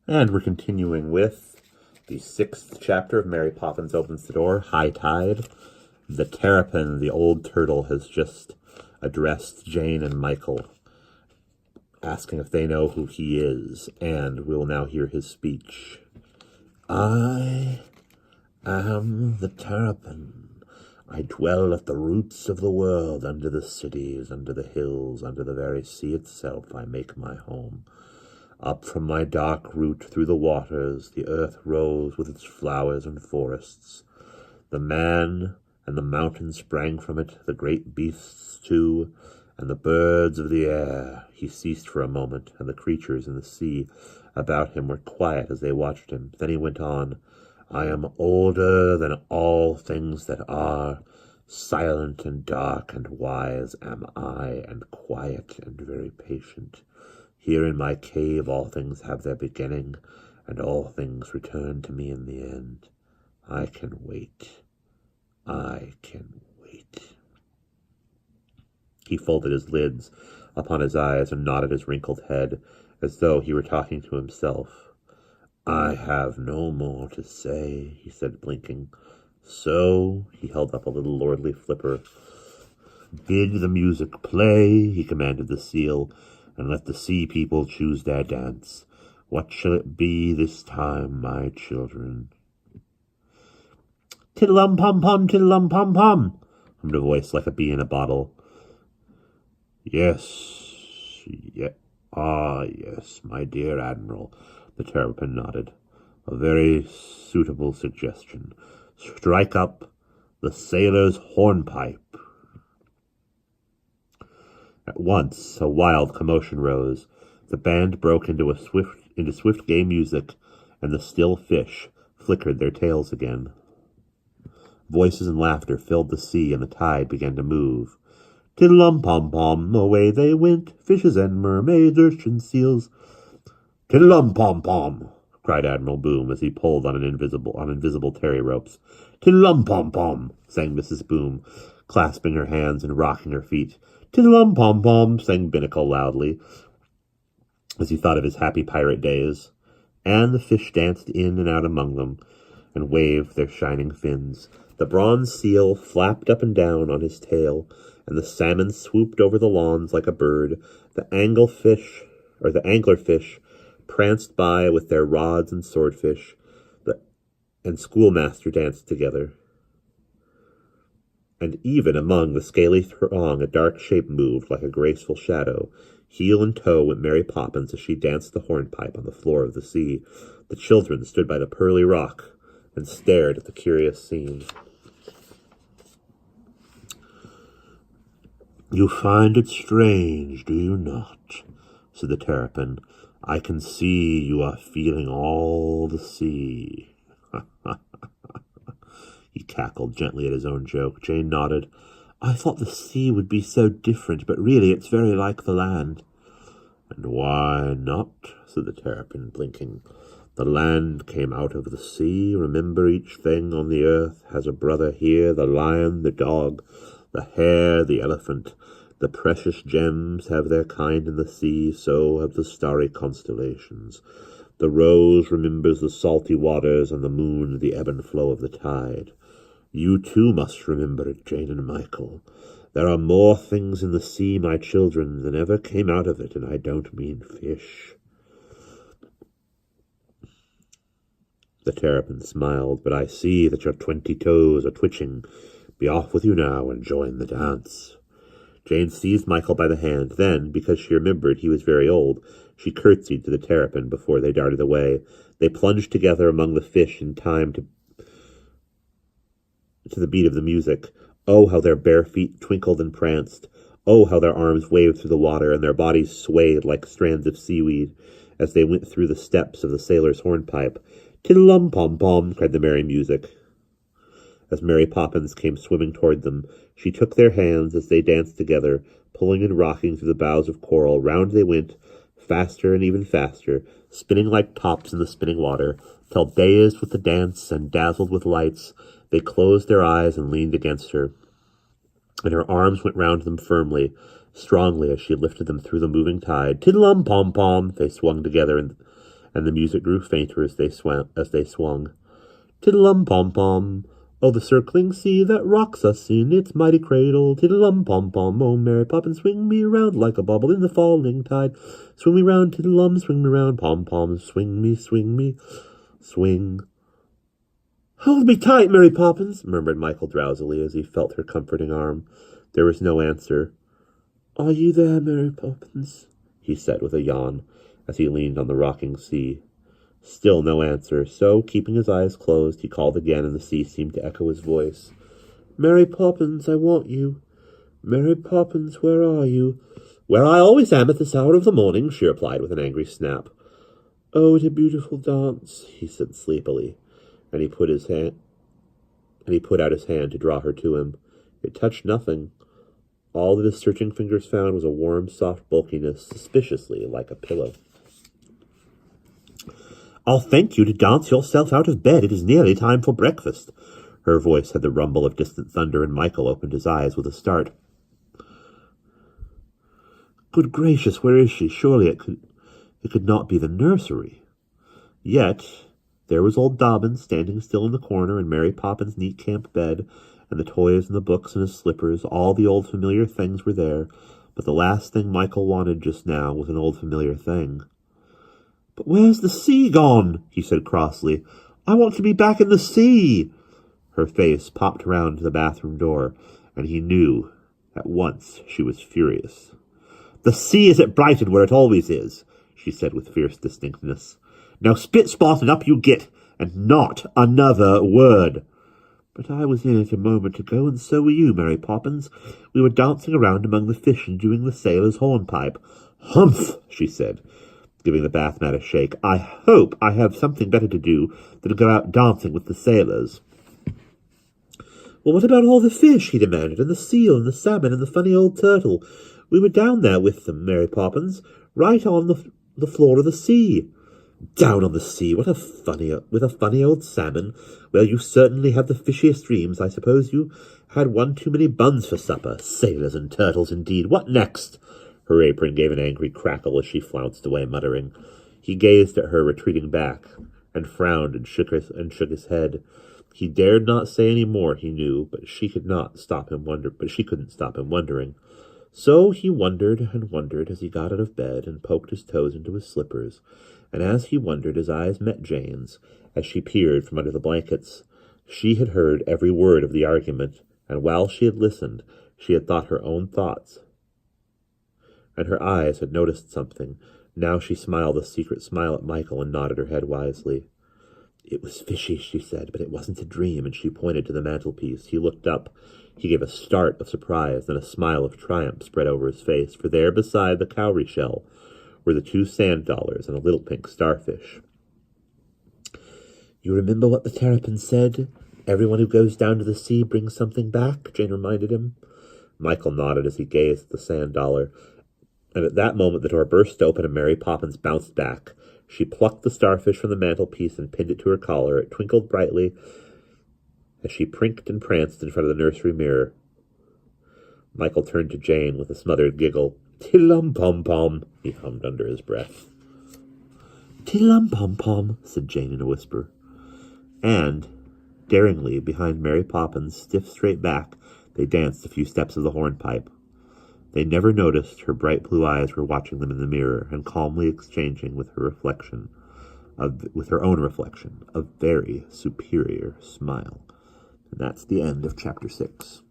And we're continuing with the 6th chapter of Mary Poppins Opens the Door, High Tide. The Terrapin, the old turtle, has just addressed Jane and Michael, asking if they know who he is, and we will now hear his speech. I am the Terrapin. I dwell at the roots of the world, under the cities, under the hills, under the very sea itself. I make my home. Up from my dark root through the waters, the earth rose with its flowers and forests. The man and the mountain sprang from it, the great beasts too, and the birds of the air. He ceased for a moment, and the creatures in the sea about him were quiet as they watched him. Then he went on, I am older than all things that are. Silent and dark and wise am I, and quiet and very patient. Here in my cave all things have their beginning, and all things return to me in the end. I can wait. I can wait. He folded his lids upon his eyes and nodded his wrinkled head, as though he were talking to himself. I have no more to say, he said, blinking. So, he held up a little lordly flipper. Bid the music play, he commanded the seal, and let the sea people choose their dance. What shall it be this time, my children? Tiddlum-pom-pom, tiddlum-pom-pom, hummed a voice like a bee in a bottle. Yes, yes, my dear Admiral, the Terrapin nodded. A very suitable suggestion. Strike up the sailor's hornpipe. At once a wild commotion rose. The band broke into swift gay music, and the still fish flickered their tails again. Voices and laughter filled the sea, and the tide began to move. Tiddlum-pom-pom, away they went, fishes and mermaids, urchins, seals. Tiddlum-pom-pom, cried Admiral Boom as he pulled on invisible terry ropes. Tiddlum-pom-pom, sang Mrs. Boom, clasping her hands and rocking her feet. Tiddlum-pom-pom, sang Binnacle loudly, as he thought of his happy pirate days. And the fish danced in and out among them, and waved their shining fins. The bronze seal flapped up and down on his tail, and the salmon swooped over the lawns like a bird. The anglerfish pranced by with their rods and swordfish, and schoolmaster danced together. And even among the scaly throng a dark shape moved like a graceful shadow. Heel and toe went Mary Poppins as she danced the hornpipe on the floor of the sea. The children stood by the pearly rock and stared at the curious scene. You find it strange, do you not? Said the Terrapin. I can see you are feeling all the sea. He cackled gently at his own joke. Jane nodded. I thought the sea would be so different, but really it's very like the land. And why not? Said the Terrapin, blinking. The land came out of the sea. Remember, each thing on the earth has a brother here, the lion, the dog, the hare, the elephant. The precious gems have their kind in the sea, so have the starry constellations. The rose remembers the salty waters, and the moon the ebb and flow of the tide. You too must remember it, Jane and Michael. There are more things in the sea, my children, than ever came out of it, and I don't mean fish. The Terrapin smiled. But I see that your 20 toes are twitching. Be off with you now and join the dance. Jane seized Michael by the hand. Then, because she remembered he was very old, she curtsied to the Terrapin before they darted away. They plunged together among the fish in time to the beat of the music. Oh, how their bare feet twinkled and pranced. Oh, how their arms waved through the water, and their bodies swayed like strands of seaweed as they went through the steps of the sailor's hornpipe. Tiddlum-pom-pom, cried the merry music. As Mary Poppins came swimming toward them, she took their hands as they danced together, pulling and rocking through the boughs of coral. Round they went, faster and even faster, spinning like tops in the spinning water, till dazed with the dance and dazzled with lights, they closed their eyes and leaned against her, and her arms went round them firmly, strongly, as she lifted them through the moving tide. Tiddlum-pom-pom, they swung together, and and the music grew fainter as they swung. Tiddle-um-pom-pom, oh, the circling sea that rocks us in its mighty cradle. Tiddle-um-pom-pom, oh, Mary Poppins, swing me round like a bubble in the falling tide. Swing me round, tiddle-um, swing me round, pom-pom, swing me, swing. Hold me tight, Mary Poppins, murmured Michael drowsily as he felt her comforting arm. There was no answer. Are you there, Mary Poppins? He said with a yawn as he leaned on the rocking sea. Still no answer, so, keeping his eyes closed, he called again, and the sea seemed to echo his voice. Mary Poppins, I want you. Mary Poppins, where are you? Where I always am at this hour of the morning, she replied with an angry snap. Oh, what a beautiful dance, he said sleepily, and he put out his hand to draw her to him. It touched nothing. All that his searching fingers found was a warm, soft bulkiness, suspiciously like a pillow. I'll thank you to dance yourself out of bed. It is nearly time for breakfast. Her voice had the rumble of distant thunder, and Michael opened his eyes with a start. Good gracious, where is she? Surely it could not be the nursery. Yet there was old Dobbin standing still in the corner, and Mary Poppins' neat camp bed, and the toys and the books and his slippers. All the old familiar things were there, but the last thing Michael wanted just now was an old familiar thing. But where's the sea gone? He said crossly. I want to be back in the sea. Her face popped round to the bathroom door, and he knew at once she was furious. The sea is at Brighton, where it always is, she said with fierce distinctness. Now spit, spot, and up you get, and not another word. But I was in it a moment ago, and so were you, Mary Poppins. We were dancing around among the fish and doing the sailor's hornpipe. Humph, she said, giving the bath mat a shake. I hope I have something better to do than to go out dancing with the sailors. Well, what about all the fish, he demanded, and the seal and the salmon and the funny old turtle? We were down there with them, Mary Poppins, right on the floor of the sea. Down on the sea, with a funny old salmon. Well, you certainly have the fishiest dreams. I suppose you had one too many buns for supper. Sailors and turtles, indeed. What next? Her apron gave an angry crackle as she flounced away, muttering. He gazed at her, retreating back, and frowned and shook his head. He dared not say any more, he knew, but she couldn't stop him wondering. So he wondered and wondered as he got out of bed and poked his toes into his slippers, and as he wondered his eyes met Jane's as she peered from under the blankets. She had heard every word of the argument, and while she had listened, she had thought her own thoughts, and her eyes had noticed something. Now she smiled a secret smile at Michael and nodded her head wisely. It was fishy, she said, but it wasn't a dream, and she pointed to the mantelpiece. He looked up. He gave a start of surprise, then a smile of triumph spread over his face, for there beside the cowrie shell were the 2 sand dollars and a little pink starfish. You remember what the terrapin said? Everyone who goes down to the sea brings something back, Jane reminded him. Michael nodded as he gazed at the sand dollar, and at that moment the door burst open and Mary Poppins bounced back. She plucked the starfish from the mantelpiece and pinned it to her collar. It twinkled brightly as she prinked and pranced in front of the nursery mirror. Michael turned to Jane with a smothered giggle. Tiddle-um-pom-pom, he hummed under his breath. Tiddle-um-pom-pom, said Jane in a whisper. And, daringly, behind Mary Poppins' stiff straight back, they danced a few steps of the hornpipe. They never noticed her bright blue eyes were watching them in the mirror and calmly exchanging with her own reflection, a very superior smile. And that's the end of chapter 6.